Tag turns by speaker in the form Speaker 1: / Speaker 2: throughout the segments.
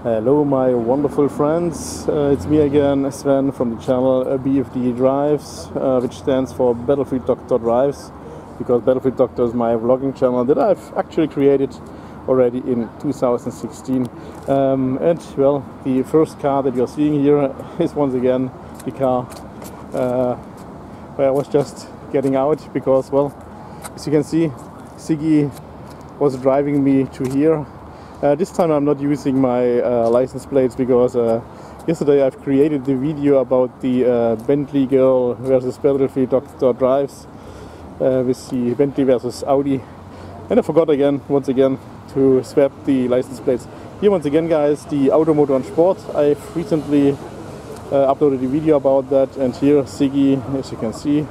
Speaker 1: Hello my wonderful friends, it's me again, Sven from the channel BFD Drives, which stands for Battlefield Doctor Drives, because Battlefield Doctor is my vlogging channel that I've actually created already in 2016. And well, the first car that you're seeing here is once again the car where I was just getting out, because, well, as you can see, Siggy was driving me to here. This time I'm not using my license plates, because yesterday I've created the video about the Bentley girl versus Battlefield Doctor Drives with the Bentley versus Audi, and I forgot once again to swap the license plates. Here once again, guys, the Auto, Motor and Sport. I've recently uploaded a video about that, and here Siggy, as you can see.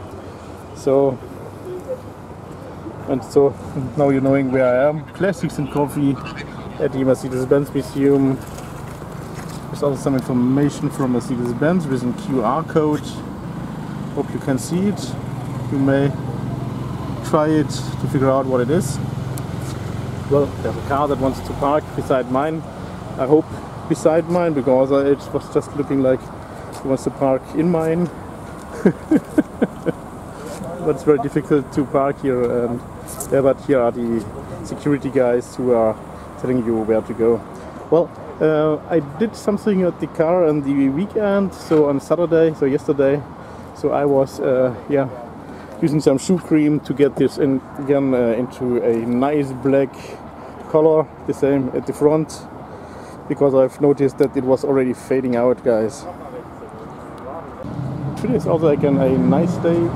Speaker 1: So now you're knowing where I am. Classics and coffee at the Mercedes-Benz Museum. There's also some information from Mercedes-Benz with a QR code. Hope you can see it. You may try it to figure out what it is. Well, there's a car that wants to park beside mine. I hope beside mine, because it was just looking like he wants to park in mine. But it's very difficult to park here, and yeah, but here are the security guys who are telling you where to go. Well, I did something at the car on the weekend, so on Saturday, so yesterday. So I was using some shoe cream to get this in again into a nice black color, the same at the front, because I've noticed that it was already fading out, guys. Today is also again a nice day.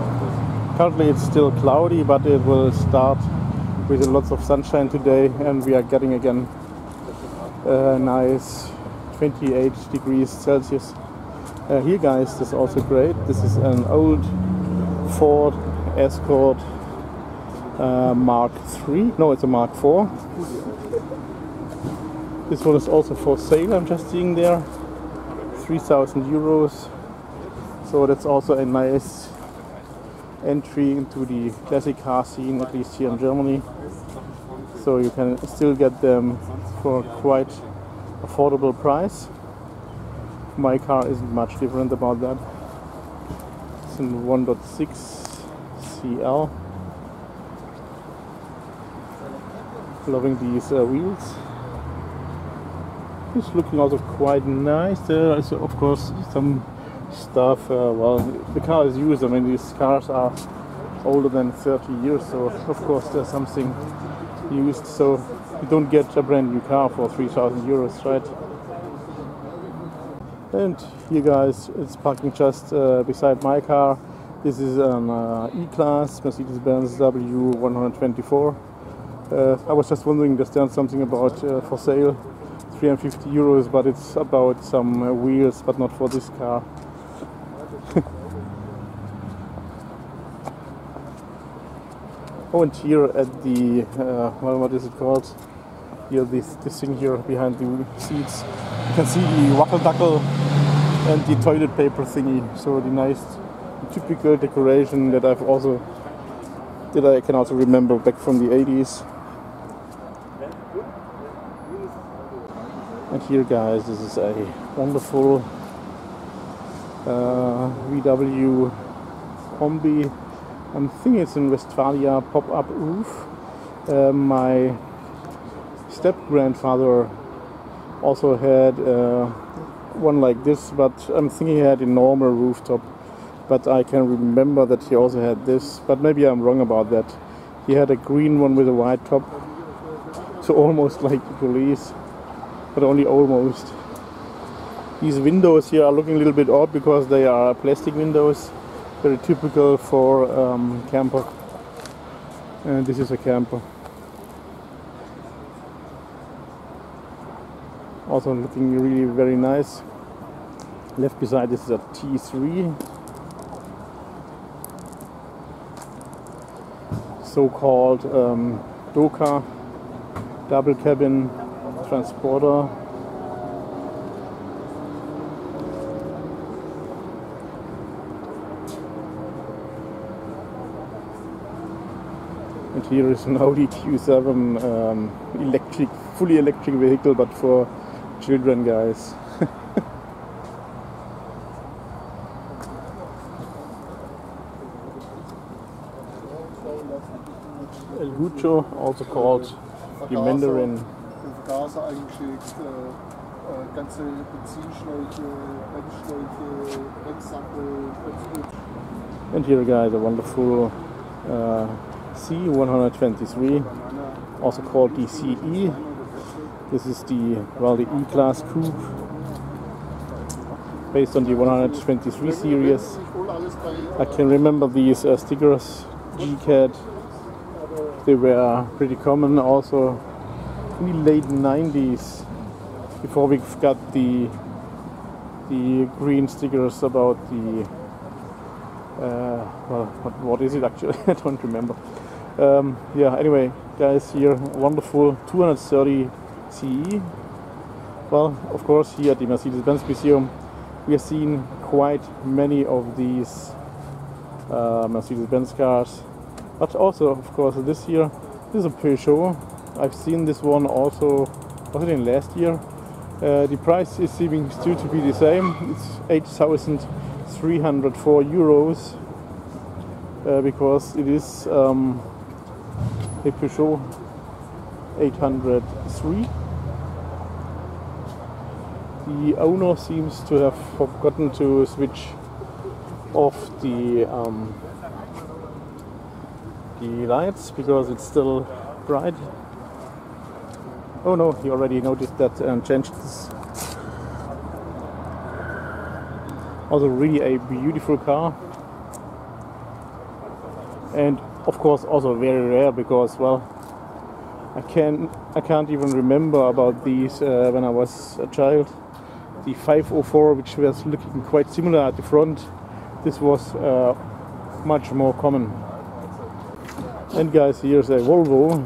Speaker 1: Currently it's still cloudy, but it will start with lots of sunshine today, and we are getting again nice 28 degrees Celsius. Here, guys, this is also great. This is an old Ford Escort Mark III. No, it's a Mark IV. This one is also for sale, I'm just seeing there. 3,000 euros. So that's also a nice entry into the classic car scene, at least here in Germany. So you can still get them for quite affordable price. My car isn't much different about that. It's in 1.6 CL. Loving these wheels. It's looking also quite nice. There is of course some stuff, well, the car is used. I mean, these cars are older than 30 years, so of course there's something used, so you don't get a brand new car for 3,000 euros, right? And here, guys, it's parking just beside my car. This is an E-Class Mercedes-Benz W124. I was just wondering, there's something about for sale, 350 euros, but it's about some wheels, but not for this car. Oh, and here at the, well, what is it called? Here, this thing here behind the seats. You can see the wackelduckel and the toilet paper thingy. So the nice, typical decoration that I can also remember back from the 80s. And here, guys, this is a wonderful VW Kombi. I think it's in Westfalia pop-up roof. My step-grandfather also had one like this, but I'm thinking he had a normal rooftop. But I can remember that he also had this, but maybe I'm wrong about that. He had a green one with a white top, so almost like the police, but only almost. These windows here are looking a little bit odd because they are plastic windows. Very typical for camper, and this is a camper. Also looking really very nice. Left beside this is a T3, so-called Doka, double cabin transporter. And here is an Audi Q7 fully electric vehicle, but for children, guys. El Gucho, also called the Mandarin.
Speaker 2: Vergaser eingeschickt, ganze Benzinschläuche, Bremsschläuche, Bremssampel,
Speaker 1: And here, guys, a wonderful C123, also called the CE. This is the E-Class coupe, based on the 123 series. I can remember these stickers, GCAT. They were pretty common also in the late 90s, before we got the green stickers about the well, what is it actually? I don't remember. Yeah, anyway, guys, here wonderful 230 CE. Well, of course, here at the Mercedes-Benz Museum we have seen quite many of these Mercedes-Benz cars, but also, of course, this year this is a Peugeot. I've seen this one also, was it in last year? The price is seeming still to be the same. It's 8,304 euros, because it is a Peugeot 803. The owner seems to have forgotten to switch off the lights because it's still bright. Oh no, he already noticed that and changed this. Also really a beautiful car, and of course also very rare because, well, I can't even remember about these when I was a child. The 504, which was looking quite similar at the front, this was much more common. And guys, here's a Volvo.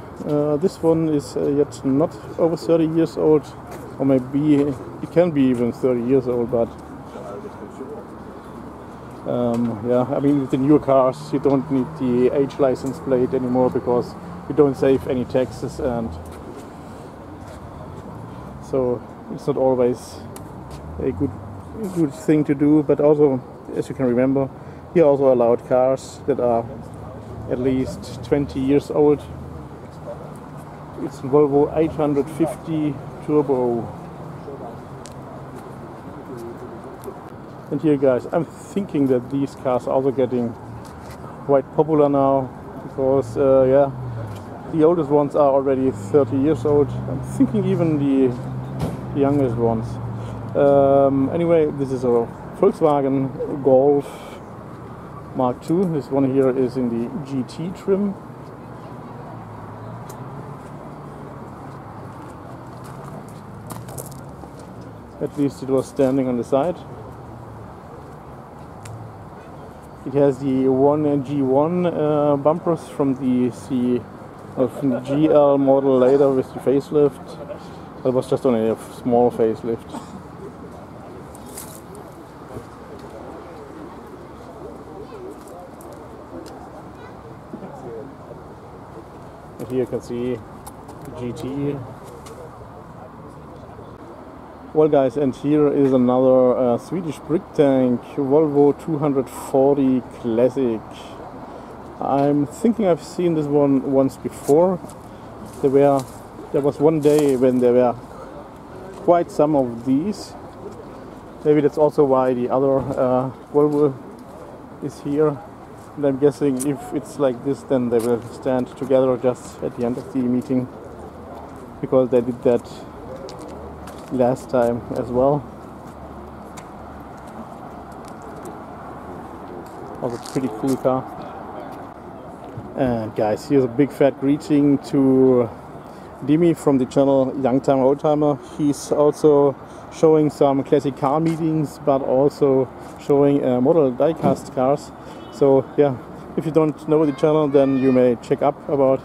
Speaker 1: This one is yet not over 30 years old, or maybe it can be even 30 years old, but yeah, I mean, with the newer cars you don't need the age license plate anymore because you don't save any taxes, and so it's not always a good thing to do. But also, as you can remember, he also allowed cars that are at least 20 years old. It's Volvo 850 Turbo. And here, guys, I'm thinking that these cars are also getting quite popular now because yeah, the oldest ones are already 30 years old. I'm thinking even the youngest ones. Anyway, this is a Volkswagen Golf Mk4. This one here is in the GT trim. At least it was standing on the side. It has the 1G1 bumpers from the GL model later with the facelift. That was just only a small facelift. And here you can see GT. Well, guys, and here is another Swedish brick tank, Volvo 240 Classic. I'm thinking I've seen this one once before. There was one day when there were quite some of these. Maybe that's also why the other Volvo is here. And I'm guessing if it's like this, then they will stand together just at the end of the meeting, because they did that last time as well. Also pretty cool car. And guys, here's a big fat greeting to Dimi from the channel Youngtimer Oldtimer. He's also showing some classic car meetings, but also showing model diecast cars. So yeah, if you don't know the channel, then you may check up about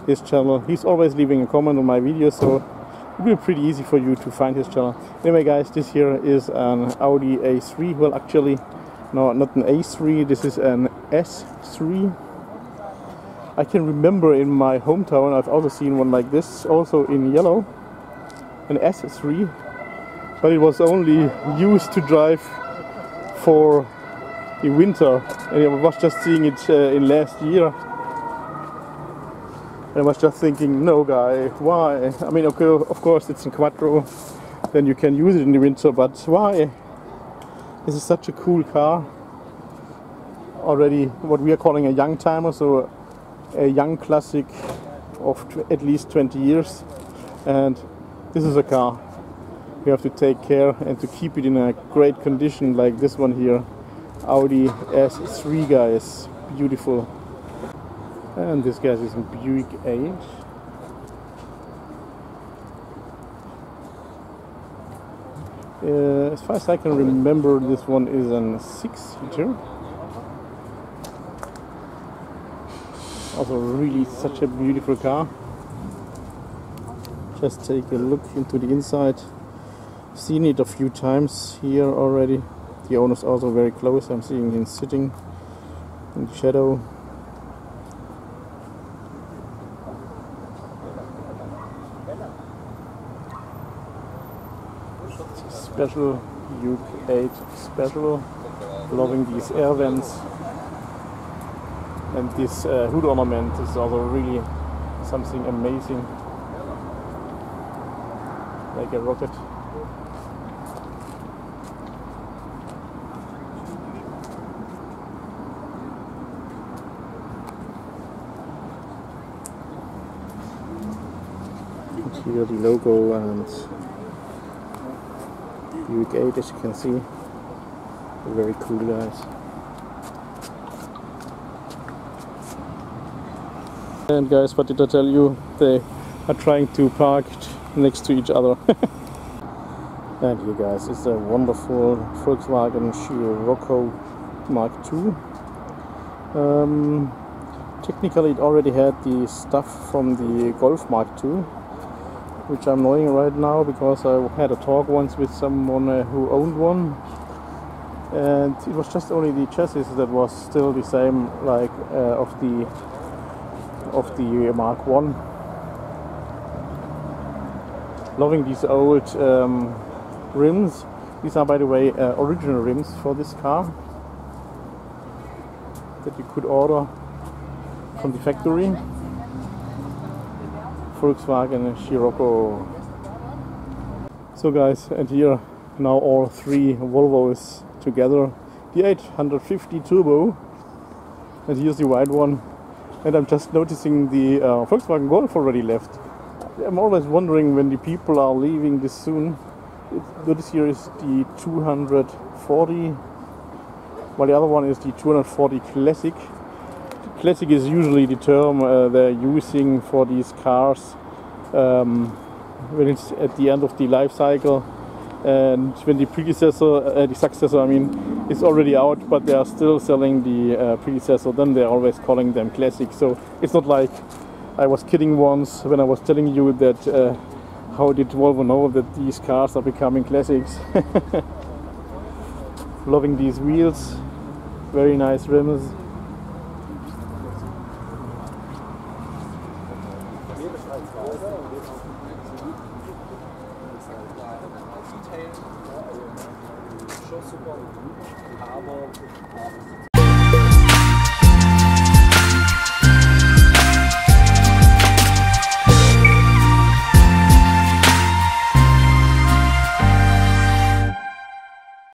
Speaker 1: his channel. He's always leaving a comment on my videos, so it will be pretty easy for you to find his channel. Anyway, guys, this here is an Audi A3. Well, actually, no, not an A3. This is an S3. I can remember in my hometown I've also seen one like this, also in yellow, an S3. but it was only used to drive for the winter, and I was just seeing it in last year. And I was just thinking, no guy, why? I mean, okay, of course it's in Quattro, then you can use it in the winter, but why? This is such a cool car. Already what we are calling a young timer, so a young classic of at least 20 years. And this is a car you have to take care and to keep it in a great condition, like this one here. Audi S3, guys, beautiful. And this guy is a Buick 8. As far as I can remember, this one is a 6-seater. Also really such a beautiful car. Just take a look into the inside. Seen it a few times here already. The owner's also very close. I'm seeing him sitting in the shadow. Special Buick 8 special. Loving these air vents, and this hood ornament is also really something amazing, like a rocket. And here the logo and Buick 8, as you can see. Very cool, guys. And guys, what did I tell you? They are trying to park next to each other. And here, guys, it's a wonderful Volkswagen Scirocco Mk4. Technically it already had the stuff from the Golf Mk2, which I'm knowing right now because I had a talk once with someone who owned one, and it was just only the chassis that was still the same, like of the Mark 1. Loving these old rims. These are, by the way, original rims for this car that you could order from the factory. Volkswagen Scirocco. So guys, and here now all three Volvos together. The 850 Turbo, and here's the white one. And I'm just noticing the Volkswagen Golf already left. I'm always wondering when the people are leaving this soon. This here is the 240, while the other one is the 240 Classic. Classic is usually the term they're using for these cars when it's at the end of the life cycle, and when the predecessor, the successor, I mean, is already out, but they are still selling the predecessor. Then they're always calling them Classic. So it's not like I was kidding once when I was telling you that how did Volvo know that these cars are becoming classics. Loving these wheels, very nice rims.